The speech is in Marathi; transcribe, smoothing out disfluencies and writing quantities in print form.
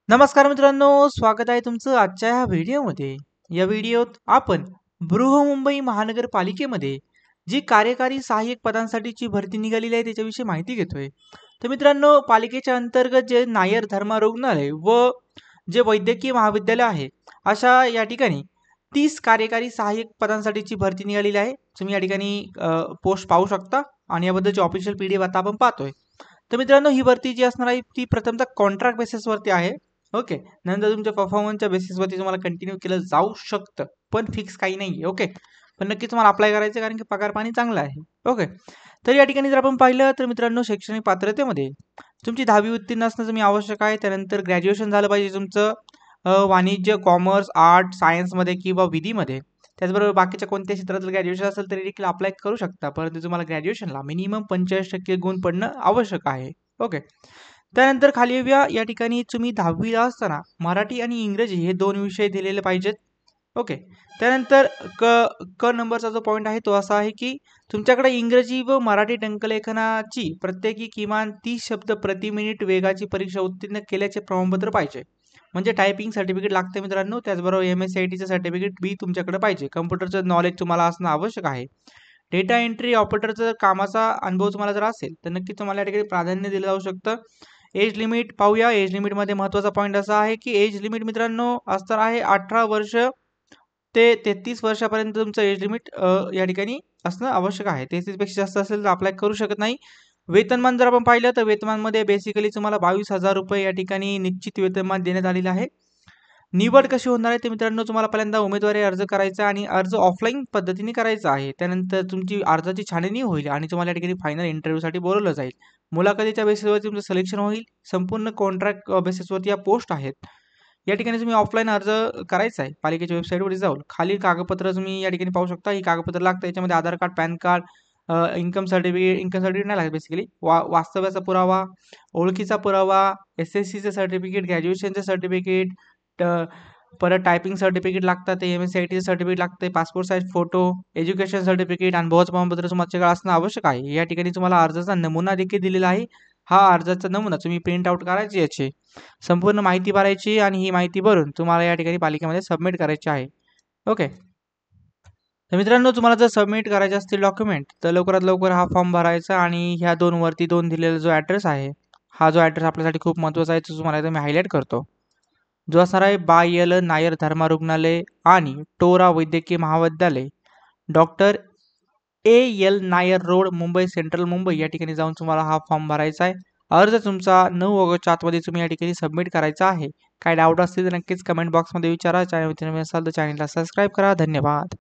नमस्कार मित्रांनो, स्वागत आहे तुमचं आजच्या ह्या व्हिडिओमध्ये. या व्हिडिओत आपण बृहन्मुंबई महानगरपालिकेमध्ये जी कार्यकारी सहाय्यक पदांसाठीची भरती निघालेली आहे त्याच्याविषयी माहिती घेतोय. तर मित्रांनो, पालिकेच्या अंतर्गत जे नायर धर्मा रुग्णालय व जे वैद्यकीय महाविद्यालय आहे, अशा या ठिकाणी 30 कार्यकारी सहाय्यक पदांसाठीची भरती निघालेली आहे. तुम्ही या ठिकाणी पोस्ट पाहू शकता आणि याबद्दलची ऑफिशियल PDF आता आपण पाहतोय. तर मित्रांनो, ही भरती जी असणार आहे ती प्रथमतः कॉन्ट्रॅक्ट बेसिसवरती आहे. ओके. नंतर तुमच्या परफॉर्मन्सच्या बेसिसवरती तुम्हाला कंटिन्यू केलं जाऊ शकतं, पण फिक्स काही नाही आहे. ओके. पण नक्कीच तुम्हाला अप्लाय करायचं कारण की पगार पाणी चांगलं आहे. ओके. तर या ठिकाणी जर आपण पाहिलं तर मित्रांनो, शैक्षणिक पात्रतेमध्ये तुमची 10वी उत्तीर्ण असणं तुम्ही आवश्यक आहे. त्यानंतर ग्रॅज्युएशन झालं पाहिजे तुमचं वाणिज्य, कॉमर्स, आर्ट, सायन्समध्ये किंवा विधीमध्ये. त्याचबरोबर बाकीच्या कोणत्या क्षेत्रातलं ग्रॅज्युएशन असेल तरी देखील अप्लाय करू शकता. परंतु तुम्हाला ग्रॅज्युएशनला मिनिमम 45% गुण पडणं आवश्यक आहे. ओके. त्यानंतर खाली येऊया. या ठिकाणी तुम्ही 10वीला असताना मराठी आणि इंग्रजी हे 2 विषय दिलेले पाहिजेत. ओके. त्यानंतर क क नंबरचा जो पॉईंट आहे तो असा आहे की तुमच्याकडे इंग्रजी व मराठी टंकलेखनाची प्रत्येकी किमान 30 शब्द प्रति मिनिट वेगाची परीक्षा उत्तीर्ण केल्याचे प्रमाणपत्र पाहिजे. म्हणजे टायपिंग सर्टिफिकेट लागते मित्रांनो. त्याचबरोबर MSCITचं सर्टिफिकेट बी तुमच्याकडे पाहिजे. कम्प्युटरचं नॉलेज तुम्हाला असणं आवश्यक आहे. डेटा एंट्री ऑपरेटरचा कामाचा अनुभव तुम्हाला जर असेल तर नक्कीच तुम्हाला या ठिकाणी प्राधान्य दिलं जाऊ शकतं. एज लिमिट पाहूया. एज लिमिटमध्ये महत्त्वाचा पॉईंट असा आहे की एज लिमिट मित्रांनो असणार आहे 18 वर्ष ते 33 वर्षापर्यंत तुमचं एज लिमिट या ठिकाणी असणं आवश्यक आहे. 33 पेक्षा जास्त असेल तर अप्लाय करू शकत नाही. वेतनमान जर आपण पाहिलं तर वेतनमानमध्ये बेसिकली तुम्हाला 22,000 रुपये या ठिकाणी निश्चित वेतनमान देण्यात आलेलं आहे. निवड कशी होणार आहे ते मित्रांनो, तुम्हाला पहिल्यांदा उमेदवारी अर्ज करायचा आणि अर्ज ऑफलाईन पद्धतीने करायचा आहे. त्यानंतर तुमची अर्जाची छाननी होईल आणि तुम्हाला या ठिकाणी फायनल इंटरव्ह्यूसाठी बोलावलं जाईल. मुलाखतीच्या बेसिसवरती तुमचं सिलेक्शन होईल. संपूर्ण कॉन्ट्रॅक्ट बेसिसवरती या पोस्ट आहेत. या ठिकाणी तुम्ही ऑफलाईन अर्ज करायचा आहे. पालिकेच्या वेबसाईटवर जाऊन खालील कागदपत्र तुम्ही या ठिकाणी पाहू शकता. ही कागदपत्र लागतं. याच्यामध्ये Aadhaar card, PAN card, income certificate नाही लागत बेसिकली. वास्तव्याचा पुरावा, ओळखीचा पुरावा, SSCचं सर्टिफिकेट, ग्रॅज्युएशनचं सर्टिफिकेट, परत टायपिंग सर्टिफिकेट लागतात, MSCITचं सर्टिफिकेट लागते, passport size photo, education certificate, अनुभवाचं प्रमाणपत्र तुमच्याकडे असणं आवश्यक आहे. या ठिकाणी तुम्हाला अर्जाचा नमुना देखील दिलेला आहे. हा अर्जाचा नमुना तुम्ही प्रिंट आउट करायची याची संपूर्ण माहिती भरायची आणि ही माहिती भरून तुम्हाला या ठिकाणी पालिकेमध्ये सबमिट करायची आहे. ओके. तर मित्रांनो, तुम्हाला जर सबमिट करायचे असतील डॉक्युमेंट तर लवकरात लवकर हा फॉर्म भरायचा आणि ह्या 2 वरती 2 दिलेला जो ॲड्रेस आहे, हा जो ॲड्रेस आपल्यासाठी खूप महत्त्वाचा आहे तो तुम्हाला इथं मी हायलाईट करतो. जो असणार आहे बायल नायर धर्मा रुग्णालय आणि टोरा वैद्यकीय महाविद्यालय, doctor AL Nair road, Mumbai central, Mumbai या ठिकाणी जाऊन तुम्हाला हा फॉर्म भरायचा आहे. अर्ज तुमचा 9 ऑगस्टच्या आतमध्ये तुम्ही या ठिकाणी सबमिट करायचा आहे. काय डाऊट असतील तर नक्कीच कमेंट बॉक्समध्ये विचारा. चॅनलवरती नवीन असाल तर चॅनलला सबस्क्राईब करा. धन्यवाद.